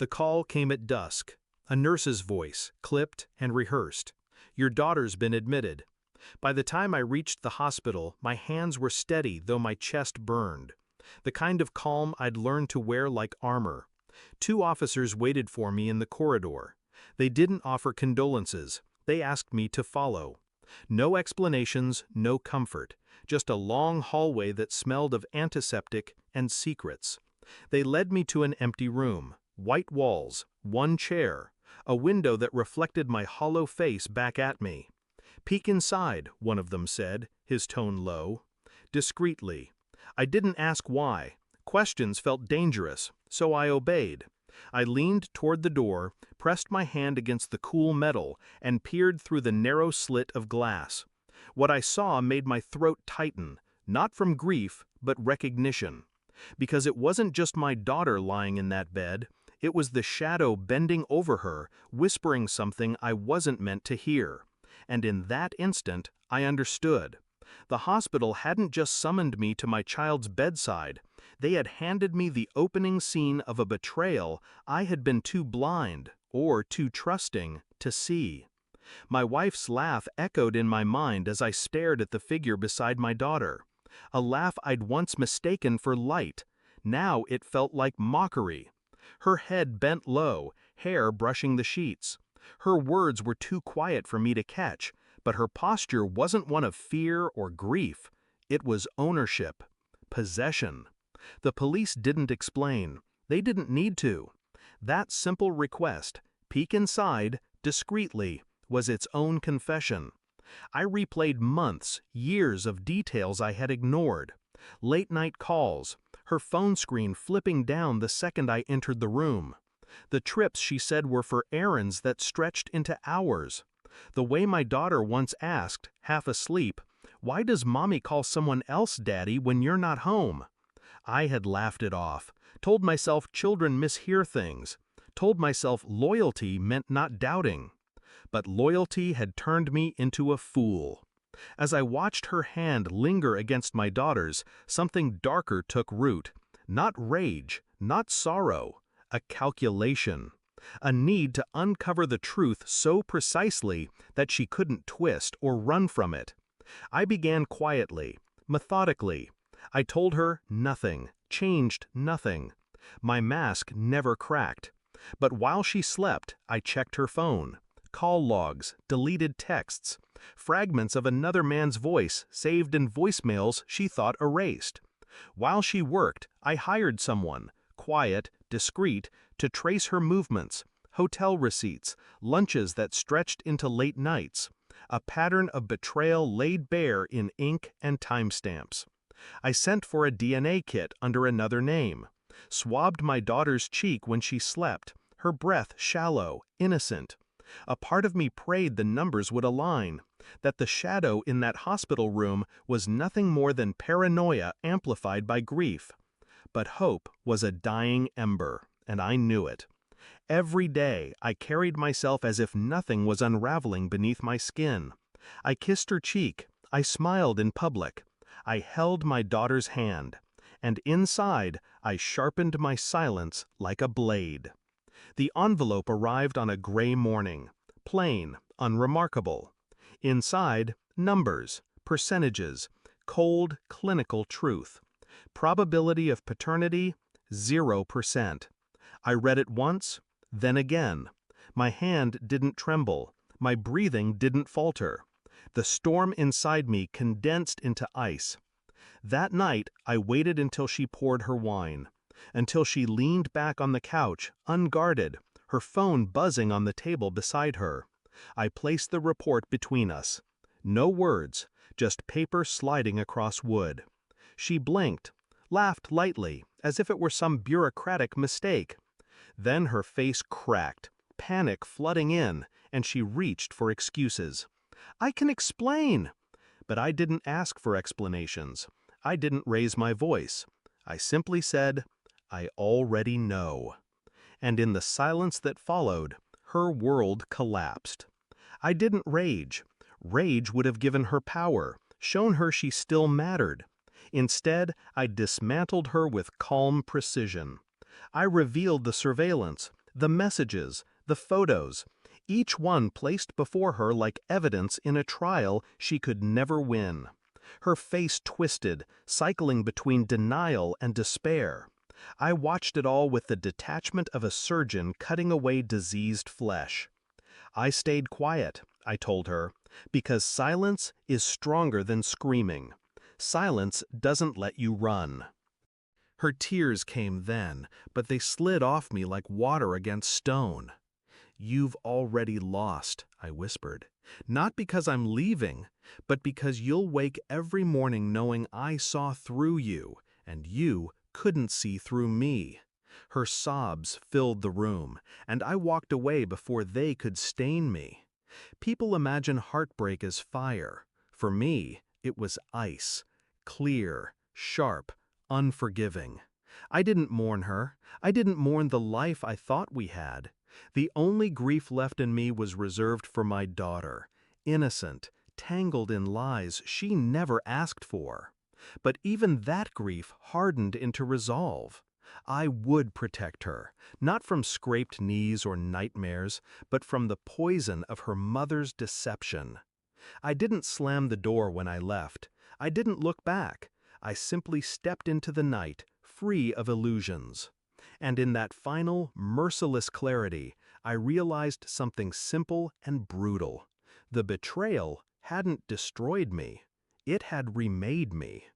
The call came at dusk. A nurse's voice, clipped and rehearsed. "Your daughter's been admitted." By the time I reached the hospital, my hands were steady though my chest burned. The kind of calm I'd learned to wear like armor. Two officers waited for me in the corridor. They didn't offer condolences. They asked me to follow. No explanations, no comfort. Just a long hallway that smelled of antiseptic and secrets. They led me to an empty room. White walls, one chair, a window that reflected my hollow face back at me. "Peek inside," one of them said, his tone low. Discreetly. I didn't ask why. Questions felt dangerous, so I obeyed. I leaned toward the door, pressed my hand against the cool metal, and peered through the narrow slit of glass. What I saw made my throat tighten, not from grief, but recognition. Because it wasn't just my daughter lying in that bed, it was the shadow bending over her, whispering something I wasn't meant to hear. And in that instant, I understood. The hospital hadn't just summoned me to my child's bedside. They had handed me the opening scene of a betrayal I had been too blind, or too trusting, to see. My wife's laugh echoed in my mind as I stared at the figure beside my daughter. A laugh I'd once mistaken for light. Now it felt like mockery. Her head bent low, hair brushing the sheets. Her words were too quiet for me to catch, but her posture wasn't one of fear or grief. It was ownership, possession. The police didn't explain. They didn't need to. That simple request, peek inside, discreetly, was its own confession. I replayed months, years of details I had ignored. Late-night calls, her phone screen flipping down the second I entered the room. The trips she said were for errands that stretched into hours. The way my daughter once asked, half asleep, "Why does mommy call someone else daddy when you're not home?" I had laughed it off, told myself children mishear things, told myself loyalty meant not doubting. But loyalty had turned me into a fool. As I watched her hand linger against my daughter's, something darker took root. Not rage, not sorrow, a calculation. A need to uncover the truth so precisely that she couldn't twist or run from it. I began quietly, methodically. I told her nothing, changed nothing. My mask never cracked. But while she slept, I checked her phone. Call logs, deleted texts, fragments of another man's voice saved in voicemails she thought erased. While she worked, I hired someone, quiet, discreet, to trace her movements, hotel receipts, lunches that stretched into late nights, a pattern of betrayal laid bare in ink and timestamps. I sent for a DNA kit under another name, swabbed my daughter's cheek when she slept, her breath shallow, innocent. A part of me prayed the numbers would align, that the shadow in that hospital room was nothing more than paranoia amplified by grief. But hope was a dying ember, and I knew it. Every day I carried myself as if nothing was unraveling beneath my skin. I kissed her cheek, I smiled in public, I held my daughter's hand, and inside I sharpened my silence like a blade. The envelope arrived on a gray morning, plain, unremarkable. Inside, numbers, percentages, cold, clinical truth. Probability of paternity, 0%. I read it once, then again. My hand didn't tremble, my breathing didn't falter. The storm inside me condensed into ice. That night, I waited until she poured her wine, until she leaned back on the couch, unguarded, her phone buzzing on the table beside her. I placed the report between us. No words, just paper sliding across wood. She blinked, laughed lightly, as if it were some bureaucratic mistake. Then her face cracked, panic flooding in, and she reached for excuses. "I can explain." But I didn't ask for explanations. I didn't raise my voice. I simply said, "I already know." And in the silence that followed, her world collapsed. I didn't rage. Rage would have given her power, shown her she still mattered. Instead, I dismantled her with calm precision. I revealed the surveillance, The messages, the photos, each one placed before her like evidence in a trial she could never win. Her face twisted, cycling between denial and despair. I watched it all with the detachment of a surgeon cutting away diseased flesh. I stayed quiet, I told her, because silence is stronger than screaming. Silence doesn't let you run. Her tears came then, but they slid off me like water against stone. "You've already lost," I whispered. "Not because I'm leaving, but because you'll wake every morning knowing I saw through you, and you couldn't see through me." Her sobs filled the room, and I walked away before they could stain me. People imagine heartbreak as fire. For me, it was ice. Clear, sharp, unforgiving. I didn't mourn her. I didn't mourn the life I thought we had. The only grief left in me was reserved for my daughter, innocent, tangled in lies she never asked for. But even that grief hardened into resolve. I would protect her, not from scraped knees or nightmares, but from the poison of her mother's deception. I didn't slam the door when I left. I didn't look back. I simply stepped into the night, free of illusions. And in that final, merciless clarity, I realized something simple and brutal. The betrayal hadn't destroyed me. It had remade me.